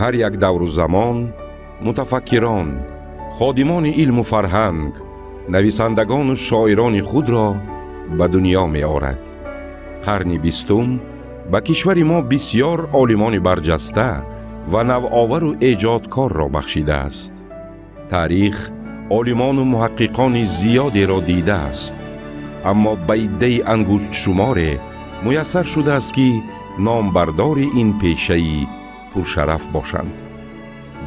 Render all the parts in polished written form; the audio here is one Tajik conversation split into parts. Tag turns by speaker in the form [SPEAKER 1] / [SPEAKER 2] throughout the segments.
[SPEAKER 1] هر یک دور و زمان متفکران، خادمان علم و فرهنگ، نویسندگان و شاعران خود را به دنیا می آورد. قرن 20 به کشور ما بسیار عالمان برجسته و نوآور و ایجادکار را بخشیده است. تاریخ عالمان و محققان زیادی را دیده است، اما به عده انگشت شمار میسر شده است که نامبردار این پیشه‌ای پرشرف باشند.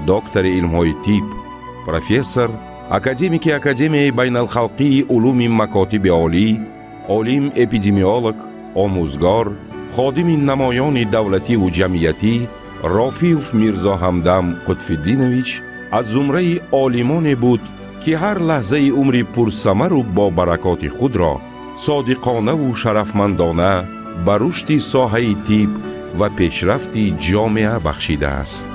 [SPEAKER 1] دکتر علم‌های طب، پروفسور، اکادمیک اکادمی بین الخلقی علوم مکاتب عالی، عالم اپیدمیولوگ، آموزگار، خادم نمایان دولتی و جمعیتی رافیوف میرزا همدم قطب‌الدینویچ از زمره عالمان بود که هر لحظه عمر پرثمر و با برکات خود را صادقانه و شرفمندانه به رشد ساحه طب و پیشرفت جامعه بخشیده است.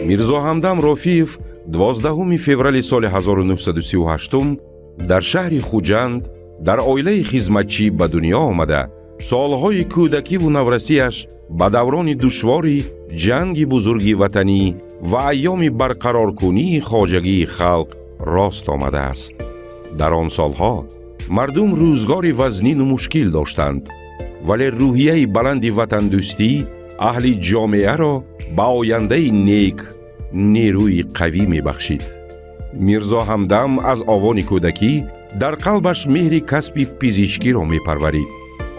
[SPEAKER 1] میرزا همدم رافیف 12 فوریه سال 1938 در شهر خوجند در عائله خدمتچی به دنیا آمده. سالهای کودکی و نورسیش به دوران دشواری جنگ بزرگ وطنی و ایام برقرارکنی خواجگی خلق راست آمده است. در آن سالها مردم روزگار وزنین و مشکل داشتند، ولی روحیه بلند وطن دوستی اهل جامعه را به آینده نیک نیروی قوی می بخشید. میرزا همدم از آوان کودکی در قلبش مهر کسب پزشکی را می پرورید.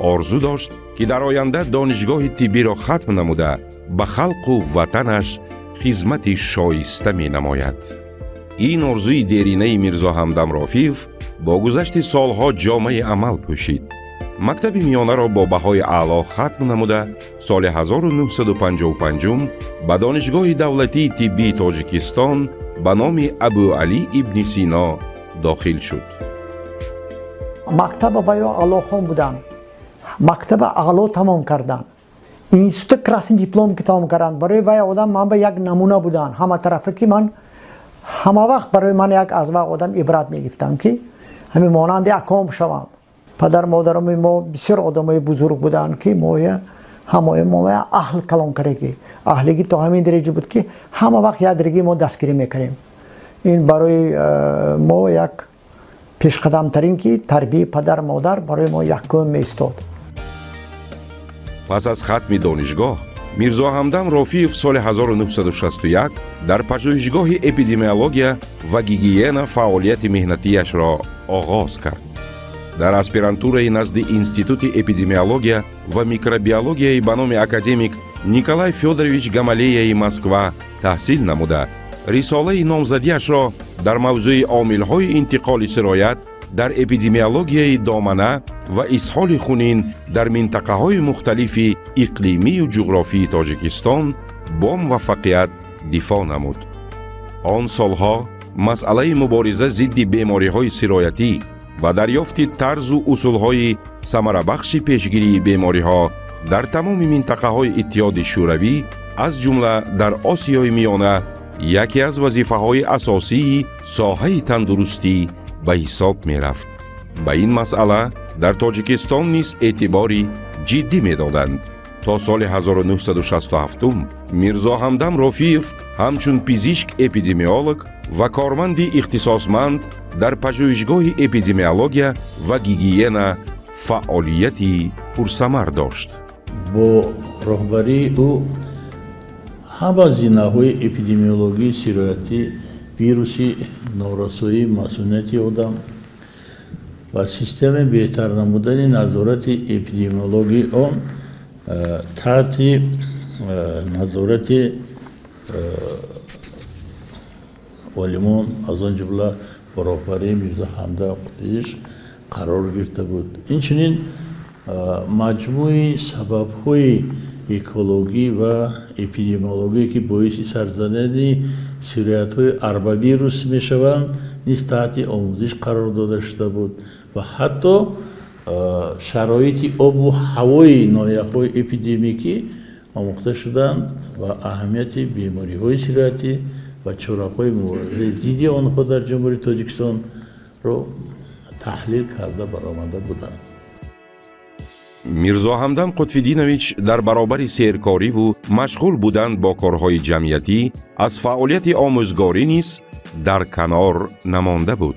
[SPEAKER 1] آرزو داشت که در آینده دانشگاه طبی را ختم نموده به خلق و وطنش خدمت شایسته می نماید. این آرزوی دیرینه میرزا همدم رافیف با گذشت سالها جامه عمل پوشید. مکتب میانه را با بهای اعلی ختم نموده سال 1955 به دانشگاه دولتی طبی تاجیکستان به نام ابو علی ابن سینا داخل شد.
[SPEAKER 2] مکتب ویا اعلی خون بودن، مکتب اعلی تمام کردن، اینستیتوت کراسین دیپلم که تمام کردن. برای وی آدم من به یک نمونه بودن. همه طرفه که من همه وقت برای من یک از وی آدم عبرت میگفتم که همین مانند اکام شوم. پدر مادرم ما بسیار آدمای بزرگ بودن که همه ما اهل کلام کردیم. اهلیگی تا همین درجه بود که همه وقت یک درجه ما دستگیری میکردیم. این برای ما یک پیشقدم ترین که تربیت پدر مادر برای ما یک گام ایستاد.
[SPEAKER 1] پس از ختم دانشگاه میرزا همدم رافیف سال 1961 در پژوهشگاه اپیدمیولوژیا و گیگین فعالیت مهنتیش را آغاز کرد. در اسپیرانتورای نزد اینستیتوت اپیدمیولوژیا و میکروبیولوژیا به نام اکادمیک نیکولای فیودورویچ گامالیای مسکو تحصیل نموده. رساله نامزدیش را در موضوع عامل‌های انتقال سرایت در اپیدمیولوژیای دامنه و اسهال خونین در منطقه‌های مختلف اقلیمی و جغرافی تاجیکستان با موفقیت دفاع نمود. آن سالها مسئله مبارزه ضد بیماری‌های سرایتی و دریافت طرز و اصول‌های ثمره‌بخش پیشگیری بیماری‌ها در تمام منطقه‌های اتحاد شوروی از جمله در آسیای میانه یکی از وظیفه‌های اساسی ساحه تندرستی به حساب می‌رفت. به این مسئله در تاجیکستان نیز اعتباری جدی می‌دادند. تا سال 1967 میرزا همدم رافیف همچون پزشک اپیدمیولوگ و کارمند اختصاصمند در پژوهشگاه اپیدمیولوژیا و گیگین فعالیتی پرثمر داشت.
[SPEAKER 3] با راهبری او همه زینه‌های اپیدمیولوژی سرایتی، ویروسی نورسایی، مسئولیتی آدم و سیستم بهتر نمودن نظارت اپیدمیولوژی آن تحت نظارت عالمان از آن جمله با راهبری میرزا همدم قطب‌الدینویچ قرار گرفته بود. اینچنین مجموعی سبب‌های اکولوژی و اپیدمیولوژی که باعث سرزنی سرایت‌های اربع ویروس میشوند نیز تحت آموزش قرار داده شده بود و حتی شرایط آب و هوای ناحیه‌های اپیدمیکی آموخته شدند و اهمیت بیماری‌های سرایتی و چراغ‌های ضدی آنها در جمهوری تاجیکستان رو تحلیل کرده برآمده بودند.
[SPEAKER 1] میرزا همدم قطب‌الدینویچ در برابر سیرکاری و مشغول بودند با کارهای جمعیتی از فعالیت آموزگاری نیز در کنار نمانده بود.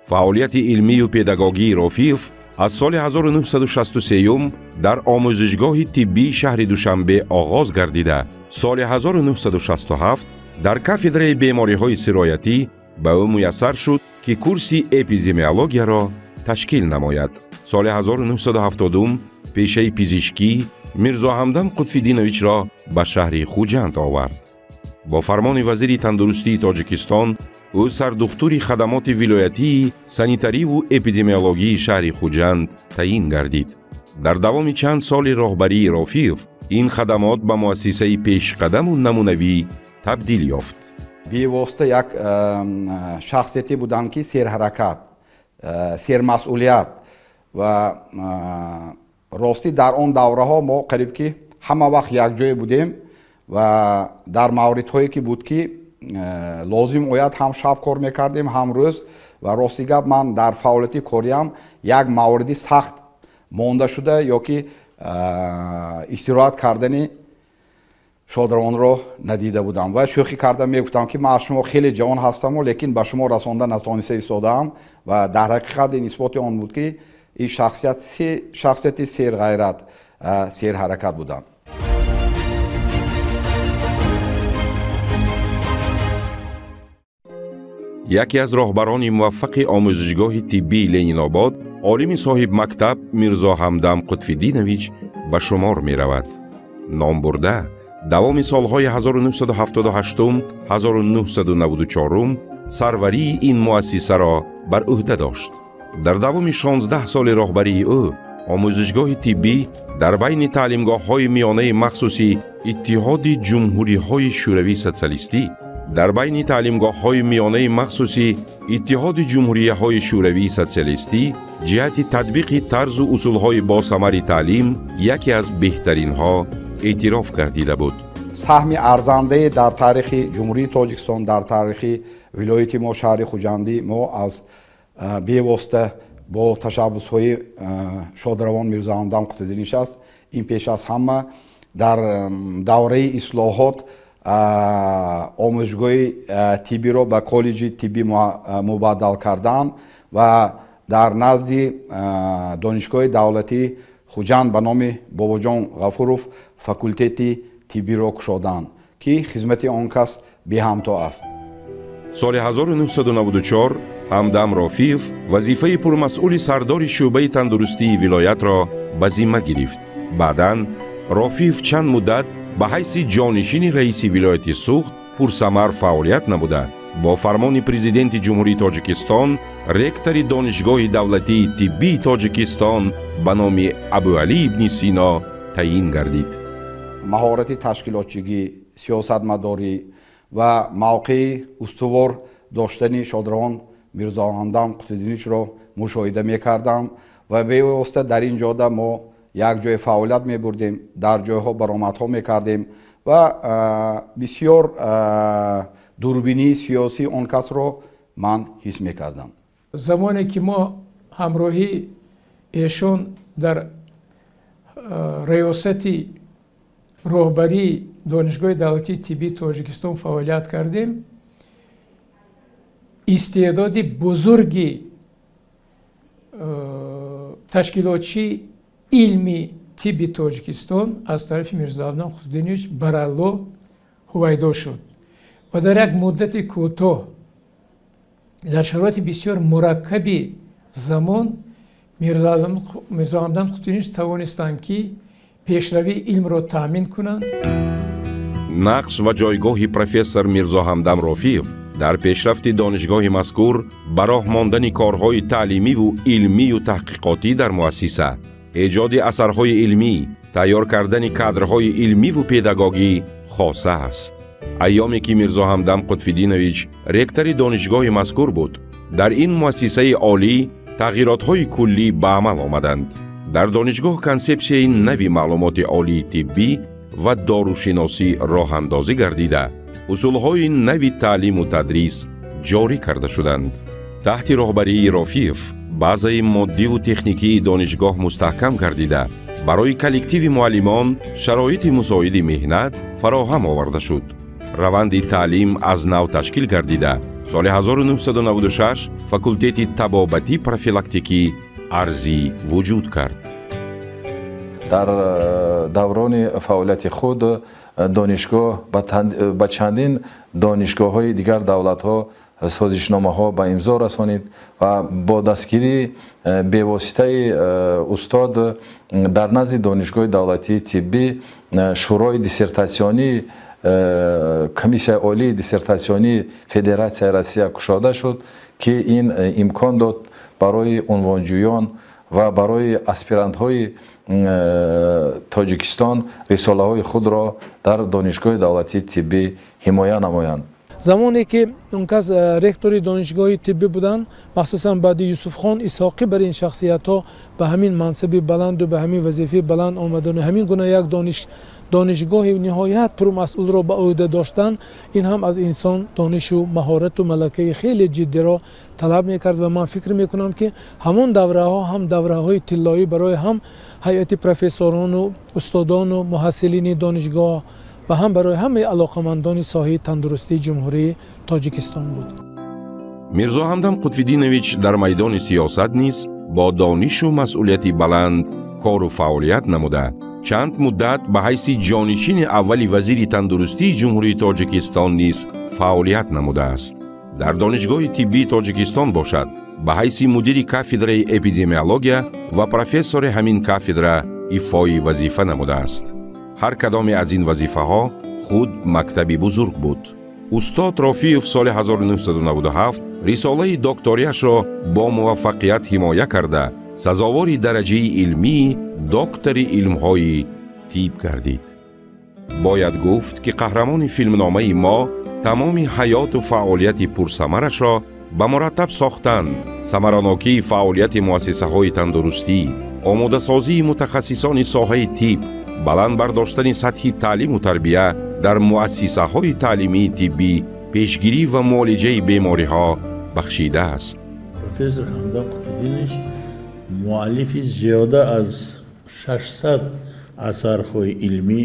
[SPEAKER 1] فعالیت علمی و پداگوژی رفیف از سال 1963 در آموزشگاه طبی شهر دوشنبه آغاز گردیده، سال 1967 در کافدره بیماری‌های سرایتی به او میسر شد که کورسی اپیدمیولوژی را تشکیل نماید. سال 1970 پیشه پزشکی میرزا همدم قطب‌الدینویچ را به شهر خوجند آورد. با فرمان وزیر تندرستی تاجیکستان او سردختور خدمات ولایتی سانیتری و اپیدمیولوژی شهر خوجند تعیین گردید. در دوام چند سال راهبری رفیف این خدمات به مؤسسه پیشقدم و نمونوی تبدیل یافت.
[SPEAKER 4] بی‌واسطه یک شخصیتی بودند که سرحرکت، سرمسئولیت و راستی در آن دوره ها ما قریب که همه وقت یک جای بودیم و در موردهایی که بود که لازم اوید هم شب کار میکردیم هم روز و راستی گپ من در فعالیت کاریم یک موردی سخت مانده شده یا که استراحت کردنی شادروان رو ندیده بودم و شوخی کردم میگفتم که من از شما خیلی جوان هستم و لیکن به شما رساندن نتوانسته ایستادم و در حقیقت این اثبات آن بود که این شخصیت سیر غیرت، سیر حرکت بودن.
[SPEAKER 1] یکی از راهبران موفق آموزشگاه طبی لنین‌آباد، عالم صاحب مکتب میرزا همدم قطب‌الدینویچ به شمار می رود. نام برده دوام سالهای 1978 1994 سروری این مؤسسه را بر عهده داشت. در دوام 16 سال راهبری او آموزشگاه طبی در بین تعلیمگاه‌های میانه مخصوصی اتحاد جمهوری‌های شوروی سوسیالیستی در بین تعلیمگاه‌های میانه مخصوصی اتحاد جمهوری‌های شوروی سوسیالیستی جهت تطبیق طرز و اصول‌های باثمر تعلیم یکی از بهترین‌ها اعتراف گردیده بود.
[SPEAKER 4] سهم ارزنده در تاریخ جمهوری تاجیکستان، در تاریخ ولایت ما شهر خوجندی ما از بی‌واسطه با تشبس‌های شادروان میرزا همدم قطب‌الدینویچ است. این پیش از همه در دوره اصلاحات آموزشگاه طبی را به کالج طبی مبادل کردن و در نزد دانشگاه دولتی خوجند به نام باباجان غفوروف فاکولته طبی را گشودند که خدمت آن کس به همتا است.
[SPEAKER 1] سال 1994 همدم رفیف وظیفه پرمسئول سردار شعبه تندرستی ولایت را به ذمه گرفت. بعداً رفیف چند مدت به حیث جانشین رئیس ولایت سوخت پرثمر فعالیت نموده. با فرمان پرزیدنت جمهوری تاجیکستان رکتر دانشگاه دولتی طبی تاجیکستان به نام ابوعلی ابن سینا تعیین گردید.
[SPEAKER 4] مهارت تشکیلاتچگی، سیاستمداری و موقع استوار داشتن شادروان میرزا همدم قطب‌الدینویچ را مشاهده میکردم و به واسطه در این جاده ما یک جای فعالیت می بردیم، در جایها برآمدها می کردیم و بسیار دوربینی سیاسی آن کس را من حس می کردم.
[SPEAKER 5] زمانی که ما همراهی ایشون در ریاست راهبری دانشگاه دولتی طبی تاجیکستان فعالیت کردیم، استعداد بزرگی تشکیلاتچی علمی طبی تاجیکستان از طرف میرزا همدم قطب‌الدینویچ برالله هویدا شد و در یک مدت کوتاه در شرایط بسیار مرکبی زمان میرزا همدم قطب‌الدینویچ توانستند که پیشروی علم را تأمین کنند.
[SPEAKER 1] نقش و جایگاه پروفسور میرزا همدم رفیف در پیشرفت دانشگاه مذکور به راه ماندن کارهای تعلیمی و علمی و تحقیقاتی در مؤسسه، ایجاد اثرهای علمی، تیار کردن کادرهای علمی و پداگوژی خاصه است. ایامی که میرزا همدم قطب‌الدینویچ رکتر دانشگاه مذکور بود، در این مؤسسه عالی تغییرات‌های کلی به عمل آمدند. در دانشگاه کنسپسیون نوی معلومات عالی طبی و داروشناسی راه اندازی گردیده، усулҳои нави таълиму тадрис ҷорӣ карда шуданд. таҳти роҳбарии Рофиев базаи моддиву техникии донишгоҳ мустаҳкам гардида, барои коллективи муаллимон шароити мусоиди меҳнат фароҳам оварда шуд. раванди таълим аз нав ташкил гардида, соли 1996 факултети табобатӣ профилактикӣ арзӣ вуҷуд кард.
[SPEAKER 6] дар даврони фаъолияти худ донишгоҳ ба чандин донишгоҳҳои дигар давлатҳо созишномаҳо ба имзо расонид ва бо дастгирии бевоситаи устод дар назди донишгоҳи давлатии тиббӣ шӯрои диссертатсионии комиссияи олии диссертатсионии Федератсияи Россия кушода шуд, ки ин имкон дод барои унвонҷӯён ва барои аспирантҳои Тоҷикистон рисолаҳои худро дар донишгоҳи давлатии тиббӣ ҳимоя намоянд.
[SPEAKER 7] замоне ки он кас ректори донишгоҳи тиббӣ буданд, махсусан баъди Юсуфхон Исоқӣ бар ин шахсиятҳо ба ҳамин мансаби баланду ба ҳамин вазифаи баланд омадану ҳамин гуна як донишгоҳи ниҳоят пурмасъулро ба ӯҳда доштан, ин ҳам аз инсон донишу маҳорату малакаи хеле ҷиддиро талаб мекард ва ман фикр мекунам ки ҳамон давраҳо ҳам давраҳои тиллоӣ барои ҳам ҳайати профессорону устодону муҳассилини донишгоҳ ва ҳам барои ҳамаи алоқамандони соҳаи тандурустии ҷумҳурии Тоҷикистон буд.
[SPEAKER 1] Мирзо Ҳамдам Қутбиддинович дар майдони сиёсат низ бо донишу масъулияти баланд кору фаъолият намуда, чанд муддат ба ҳайси ҷонишини аввали вазири тандурустии ҷумҳурии Тоҷикистон низ фаъолият намудааст. дар донишгоҳи тиббии Тоҷикистон бошад, ба ҳайси мудири кафедраи эпидемиология ва профессори ҳамин кафедра ифои вазифа намудааст. ҳар кадоме аз ин вазифаҳо худ мактаби бузург буд. устод Рофиев соли 1997 рисолаи докториашро бо муваффақият ҳимоя карда, сазовори дараҷаи илмии доктори илмҳои тиб гардид. бояд гуфт ки қаҳрамони филмномаи мо тамоми ҳаёту фаъолияти пурсамарашро ба мураттаб сохтан, самаранокии фаъолияти муассисаҳои тандурустӣ, омодасозии мутахассисони соҳаи тиб, баланд бардоштани сатҳи таълиму тарбия дар муассисаҳои таълимии тиббӣ, пешгирӣ ва муолиҷаи бемориҳо бахшидааст.
[SPEAKER 3] профессор Ҳамдам Қутбиддинович муаллифи зиёда аз 600 асарҳои илмӣ,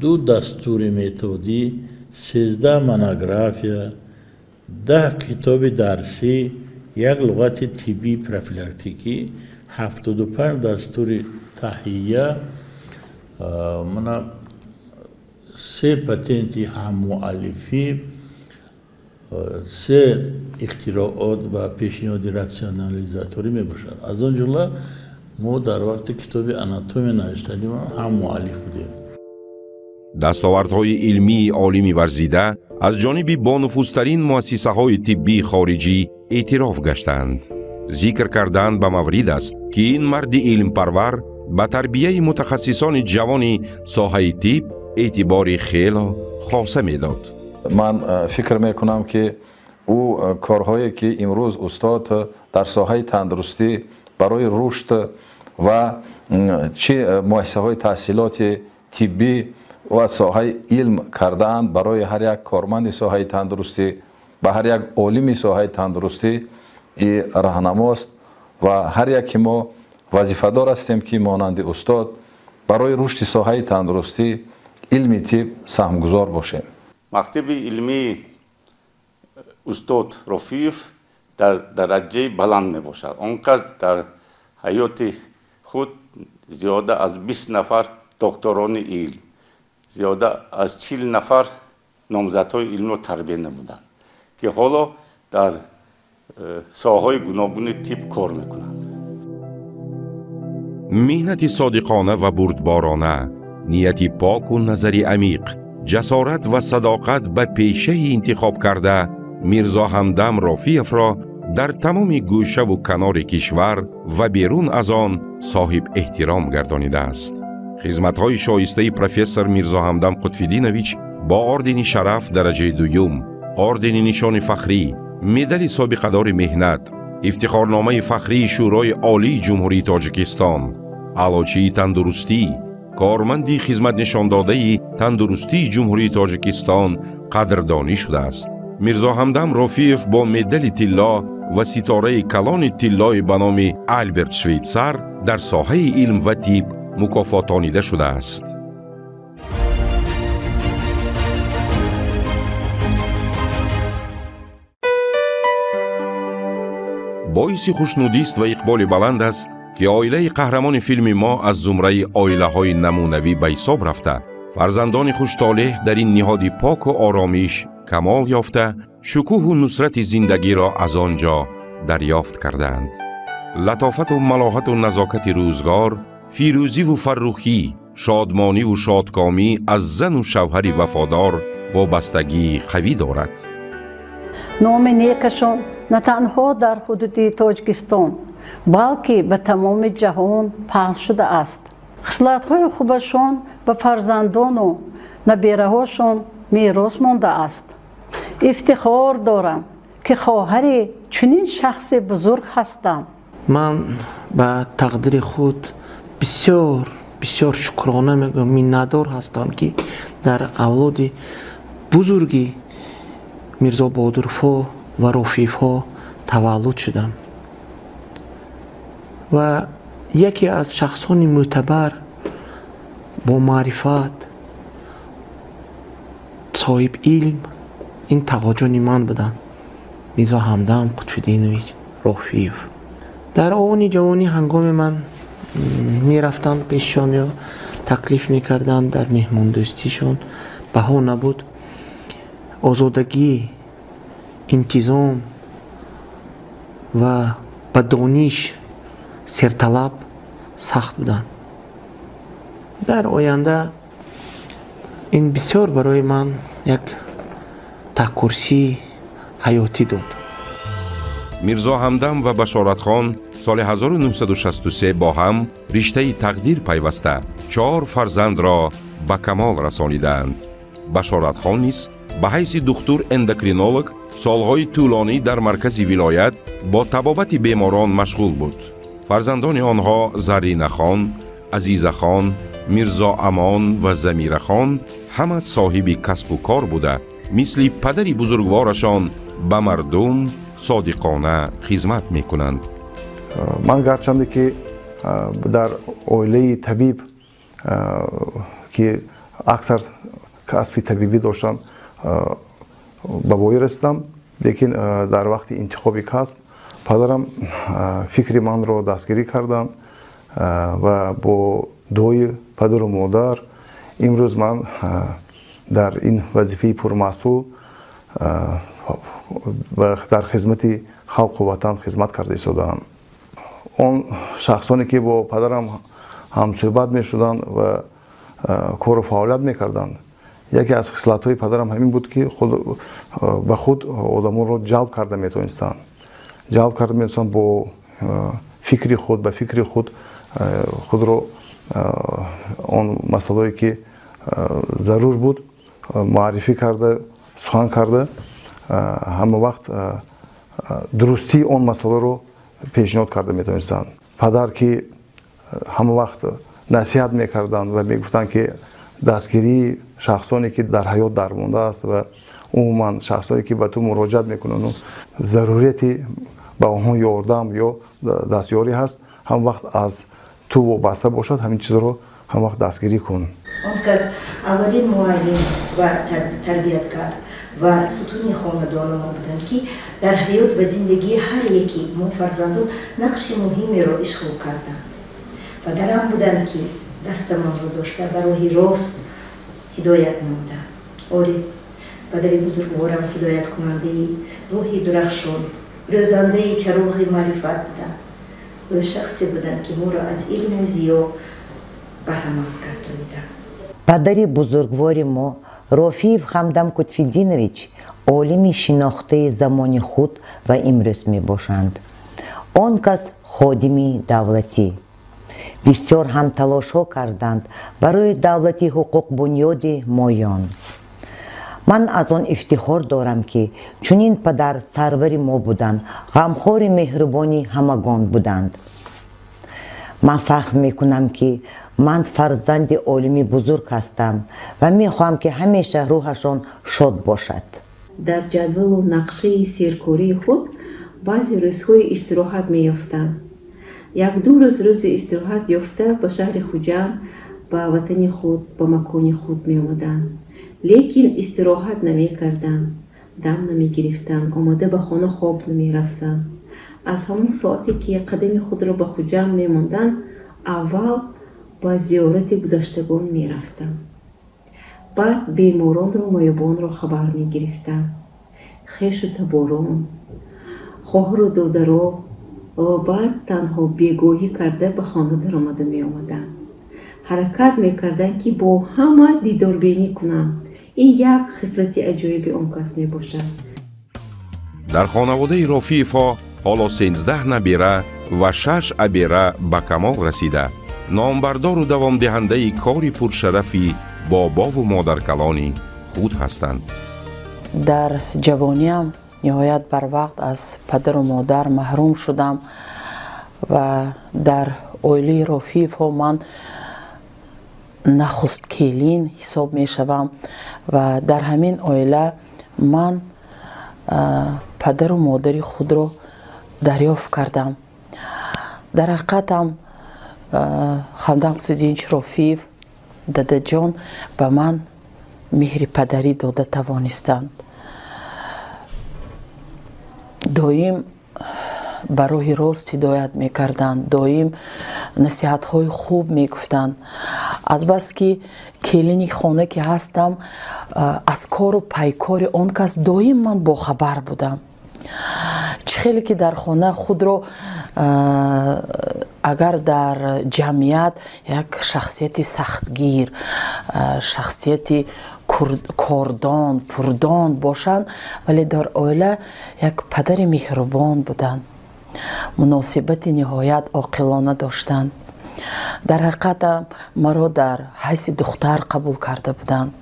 [SPEAKER 3] 2 дастури методӣ, 13 монография, 10 китоби дарсӣ, 1 луғати тиббии профилактикӣ, 75 дастури таҳия, 3 патенти ҳаммуаллифӣ, 3 ихтироот ва пешниҳоди рационализаторӣ мебошад. аз он ҷумла мо дар вақти китоби анатомия навиштанӣ ҳам муаллиф будем.
[SPEAKER 1] дастовардҳои илмии олими варзида аз ҷониби бонуфузтарин муассисаҳои тиббии хориҷӣ эътироф гаштанд. зикр кардан ба маврид аст ки ин марди илмпарвар ба тарбияи мутахассисони ҷавони соҳаи тиб эътибори хело хоса медод.
[SPEAKER 6] ман фикр мекунам ки ӯ корҳое ки имрӯз устод дар соҳаи тандурустӣ барои рушд ва чӣ муассисаҳои таҳсилоти тиббӣ ва соҳаи илм кардаанд, барои ҳар як корманди соҳаи тандурустӣ, ба ҳар як олими соҳаи тандурустӣ раҳнамост ва ҳар яке мо вазифадор ҳастем ки монанди устод барои рушди соҳаи тандурустӣ, илми тиб саҳмгузор бошем.
[SPEAKER 8] мактаби илмии устод Рофиев дар дараҷаи баланд мебошад. он кас дар ҳаёти худ зиёда аз 20 нафар докторони илм, зиёда аз 40 нафар номзадҳои илмро тарбия намуданд, ки ҳоло дар соҳаҳои гуногуни тиб кор мекунанд.
[SPEAKER 1] меҳнати содиқона ва бурдборона, нияти поку назари амиқ, ҷасорат ва садоқат ба пешаи интихоб карда Мирзо Ҳамдам Рофиевро дар тамоми гӯшаву канори кишвар ва берун аз он соҳиб эҳтиром гардонидааст. хизматҳои шоистаи профессор Мирзо Ҳамдам Қутбиддинович бо ордени шараф дараҷаи дуюм, ордени нишони фахрӣ, медали собиқадори меҳнат, ифтихорномаи фахрии шӯрои олии ҷумҳурии Тоҷикистон, аълочии тандурустӣ, کارمندی خدمت‌نشان‌داده تندرستی جمهوری تاجیکستان قدردانی شده است. میرزا همدم رفیف با مدال طلا و ستاره کلان طلای به نام آلبرت شویتزر در ساحه علم و طب مکافاتانیده شده است. باعث خوشنودی است و اقبال بلند است که عائله قهرمان فیلم ما از زمره عائله‌های نمونوی به حساب رفته. فرزندان خوش‌طالع در این نهاد پاک و آرامش کمال یافته، شکوه و نصرت زندگی را از آنجا دریافت کردند. لطافت و ملاحت و نزاکت روزگار، فیروزی و فرخی، شادمانی و شادکامی از زن و شوهر وفادار وابستگی قوی دارد.
[SPEAKER 9] نام نیکشان نه تنها در حدود تاجیکستان بلکه به تمام جهان پخش شده است. خصلت‌های خوبشان به فرزندان و نبیره‌هاشان میراث مانده است. افتخار دارم که خواهر چنین شخص بزرگ هستم.
[SPEAKER 10] من به تقدیر خود بسیار شکرانه میگم، منتدار هستم که در اولاد بزرگی میرزا بهادرفا و رفیف‌ها تولد شدم و یکی از شخصان معتبر با معرفت صاحب علم این تقاجان من بودن، میرزا همدم قطب‌الدینویچ رفیف. در آن جوانی هنگام من میرفتم پیششان یا تکلیف میکردم در مهمان دوستیشان، بها نبود. آزادگی، انتظام و به دانش سرطلب سخت بودن. در آینده این بسیار برای من یک تکرسی حیاتی داد.
[SPEAKER 1] میرزا همدم و بشارت خان سال 1963 با هم رشته تقدیر پیوسته 4 فرزند را به کمال رسانیدند. بشارت خان نیز به حیث دکتر اندوکرینولوگ سالهای طولانی در مرکز ولایت با طبابت بیماران مشغول بود. فرزندان آنها زرینه خان، عزیزه خان، میرزا امان و زمیره خان همه صاحب کسب و کار بوده، مثل پدری بزرگوارشان به مردم صادقانه خدمت میکنند.
[SPEAKER 11] من گرچنده که در عائله طبیب که اکثر کسب طبیبی داشتم به وای رسیدم، لیکن در وقت انتخاب کسب پدرم فکر من را دستگیری کردم و با دوی پدر و مادر امروز من در این وظیفه پرمسئول و در خدمت خلق و وطن خدمت کرده ایستادم. اون شخصانی که با پدرم هم صحبت می شدن و کار و فعالیت می کردن، یکی از خصلت های پدرم همین بود که به خود آدمان را جلب کرده می توانستند. جلب کرده می توانستند با فکر خود، به فکر خود را اون مسائلی که ضرور بود معرفی کرده، سخن کرده، همه وقت درستی اون مسئله رو پیشنهاد کرده می توانستند. پدر که همه وقت نصیحت می کردند و می گفتند که دستگیری شخصانی که در حیات درمانده است و عموما شخصانی که به تو مراجعت میکنند ضروریتی به آنها یاردم یا دستیاری هست، هم وقت از تو وابسته باشد، همین چیز رو هم وقت دستگیری کن.
[SPEAKER 12] اون کس اولین معلم و تربیتکار و ستون خاندان ما بودند که در حیات و زندگی هر یکی ما فرزندان نقش مهمی را اشغال کردند. پدرم بودند که دست من رو داشته به راه راست هدایت نمودند. آره، پدر بزرگوارم هدایت کننده روح درخشان، روزنده چراغ معرفت بودند. او شخصی بودند که ما را از علم و ضیا بهره‌مند گردانیدند.
[SPEAKER 13] پدر بزرگوار ما رفیف همدم قطب‌الدینویچ عالمی شناخته زمان خود و امروز می باشند. آن کس خادمی دولتی. بسیار هم تلاش ها کردند برای دولتی حقوق بنیاد مایان. من از آن افتخار دارم که چنین پدر سرور ما بودند، غمخوار مهربانی همگان بودند. من فخر میکنم که من فرزند عالمی بزرگ هستم و میخواهم که همیشه روحشان شاد باشد.
[SPEAKER 14] در جدول و نقشه سیرکاری خود بعضی روزهای استراحت می‌یافتند. یک دو روز استراحت یافته به شهر خوجند، به وطن خود، به مکان خود می‌آمدند. لیکن استراحت نمی‌کردند، دم نمی‌گرفتند، آماده به خانه خواب نمی‌رفتند. از همون ساعتی که قدم خود را به خوجند می‌ماندند، اول با زیارت گذشتگان می‌رفتند. بعد بیماران را معیوبان را خبر می‌گرفتند. خیش و تباران، خواهر و دادرها و بعد تنها بیگاهی کرده به خانه در آمده می‌آمدند. حرکت می‌کردند که با همه دیداربینی کنند. این یک خصلت عجایب آن کس می‌باشد.
[SPEAKER 1] در خانواده رفیف‌ها حالا 13 نبیره و 6 ابیره به کمال رسیده. نامبردار و دوام دهنده کاری پرشرفی بابا و مادرکلانی خود هستند.
[SPEAKER 15] در جوانیم نهایت بر وقت از پدر و مادر محروم شدم و در اویلی رفیف ها من نخست کلین حساب می شوم و در همین اویله من پدر و مادری خود را دریافت کردم. در حقیقتم خامدان قطب‌دینچ رفیف داده جان به من مهر پدری داده توانستند. دایم به راه راست هدایت میکردند، دایم نصیحت های خوب میگفتند. از بس که کلینی خانه که هستم، از کار و پیکار آن کس دایم من با خبر بودم. چه خیلی که در خانه خود رو اگر در جمعیت یک شخصیت سختگیر، شخصیت کاردان، پردان باشند، ولی در اوله یک پدر مهربان بودند. مناسبت نهایت عاقلانه داشتند. در حقیقت مرا در حیث دختر قبول کرده بودند.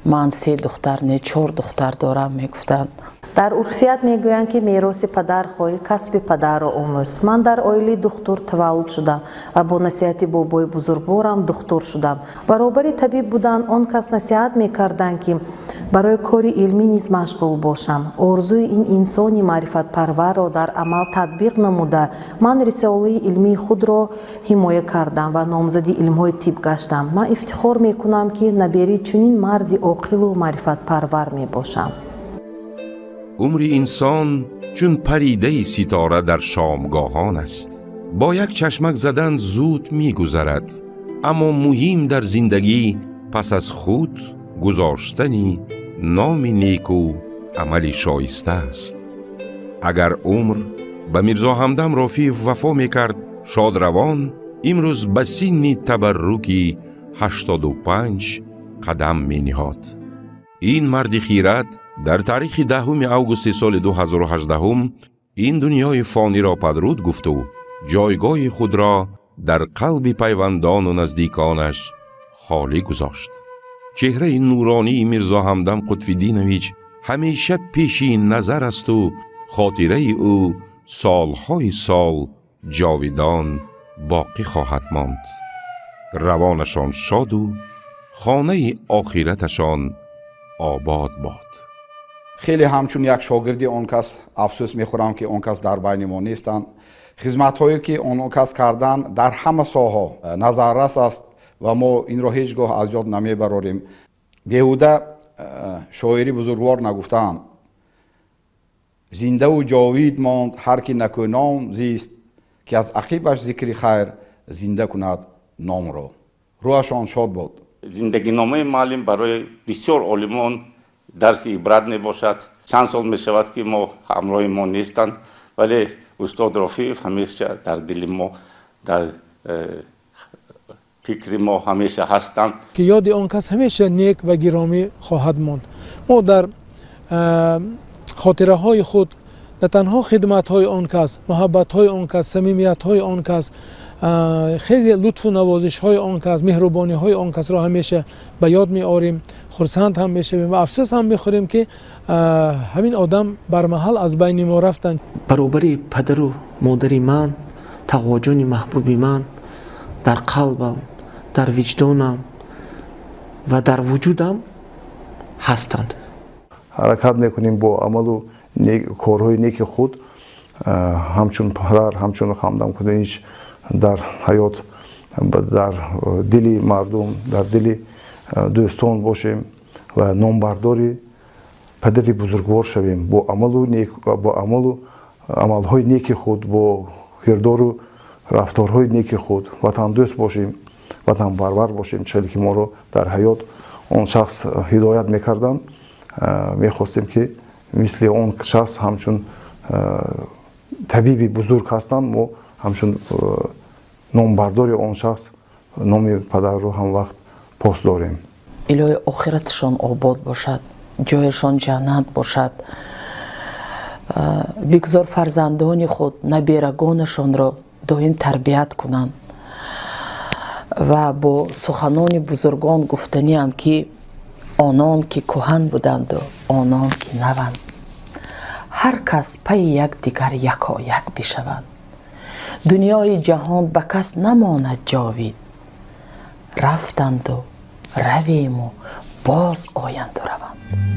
[SPEAKER 15] من 3 دختر نه 4 دختر دارم میگفتند.
[SPEAKER 16] در عرفیت میگویند که میراث پدر خواهی کسب پدر را آموز. من در عائله دکتر تولد شدم و با نصیحت بابای بزرگوارم دکتر شدم. برابر طبیب بودن آن کس نصیحت میکردند که برای کاری علمی نیز مشغول باشم. آرزوی این انسانی معرفت پرور را در عمل تطبیق نموده من رساله علمی خود را حمایه کردم و نامزد علم‌های طب گشتم. من افتخار میکنم که نبیری چنین مرد عاقل و معرفت پرور میباشم.
[SPEAKER 1] عمر انسان چون پریده ستاره در شامگاهان است. با یک چشمک زدن زود می گذرد، اما مهم در زندگی پس از خود گذاشتنی نام نیک و عمل شایسته است. اگر عمر به میرزا همدم رفیف وفا می کرد شادروان، امروز به سن تبرکی 85 قدم می نهاد. این مرد خیرت در تاریخ 10 اوگوست سال 2018 این دنیای فانی را پدرود گفت و جایگاه خود را در قلب پیوندان و نزدیکانش خالی گذاشت. چهره نورانی میرزا همدم قطب‌دینویچ همیشه پیشی نظر است و خاطره او سالهای سال جاویدان باقی خواهد ماند. روانشان شاد و خانه آخرتشان آباد باد.
[SPEAKER 4] خیلی همچون یک شاگردی آن کس افسوس میخورم که آن کس در بین ما نیستند. خدمت هایی که آن کس کردن در همه ساحه نظررس است و ما این را هیچگاه از یاد نمیبریم. بیهوده شاعری بزرگوار نگفتند زنده و جاوید ماند هر کی نکونام زیست که از عقیبش ذکر خیر زنده کند نام را. روحشان شاد باد.
[SPEAKER 8] زندگی نامه معلم برای بسیار عالمان درس عبرت نباشد. چند سال می شود که ما همراه ما نیستند، ولی استاد رفیف همیشه در دل ما، در فکر ما همیشه هستند
[SPEAKER 7] که یاد آن کس همیشه نیک و گرامی خواهد ماند. ما در خاطره های خود نه تنها خدمت های آن کس، محبت های آن کس، صمیمیت های آن کس، خیلی لطف و نوازش های آن کس، مهربانی های آن کس را همیشه به یاد می آوریم، خرسند هم میشویم و افسوس هم میخوریم که همین آدم برمحل از بین ما رفتند.
[SPEAKER 10] برابر پدر و مادر من، تقوا جان محبوب من در قلبم дар виҷдонам ва дар вуҷудам ҳастанд.
[SPEAKER 11] ҳаракат мекунем бо амалу корҳои неки худ ҳамчун падар ҳамчун Ҳамдам Кӯдинич дар ҳаёт дар дили мардум дар дили дӯстон бошем ва номбардори падари бузургвор шавем бо амалу амалҳои неки худ бо кирдору рафторҳои неки худ ватандӯст бошем ватанпарвар бошем чизе ки моро дар ҳаёт он шахс ҳидоят мекарданд мехостем ки мисли он шахс ҳамчун табиби бузург ҳастанд мо ҳамчун номбардори он шахс номи падарро ҳамвақт пос дорем.
[SPEAKER 15] илоҳи охираташон обод бошад, ҷояшон ҷаннат бошад. бигзор фарзандони худ набирагонашонро доим тарбият кунанд ва бо суханони бузургон гуфтаниам ки онон ки кӯҳан буданду онон ки наванд, ҳар кас пайи якдигар якояк бишаванд. дунёи ҷаҳон ба кас намонад ҷовид, рафтанду равему боз оянду раванд.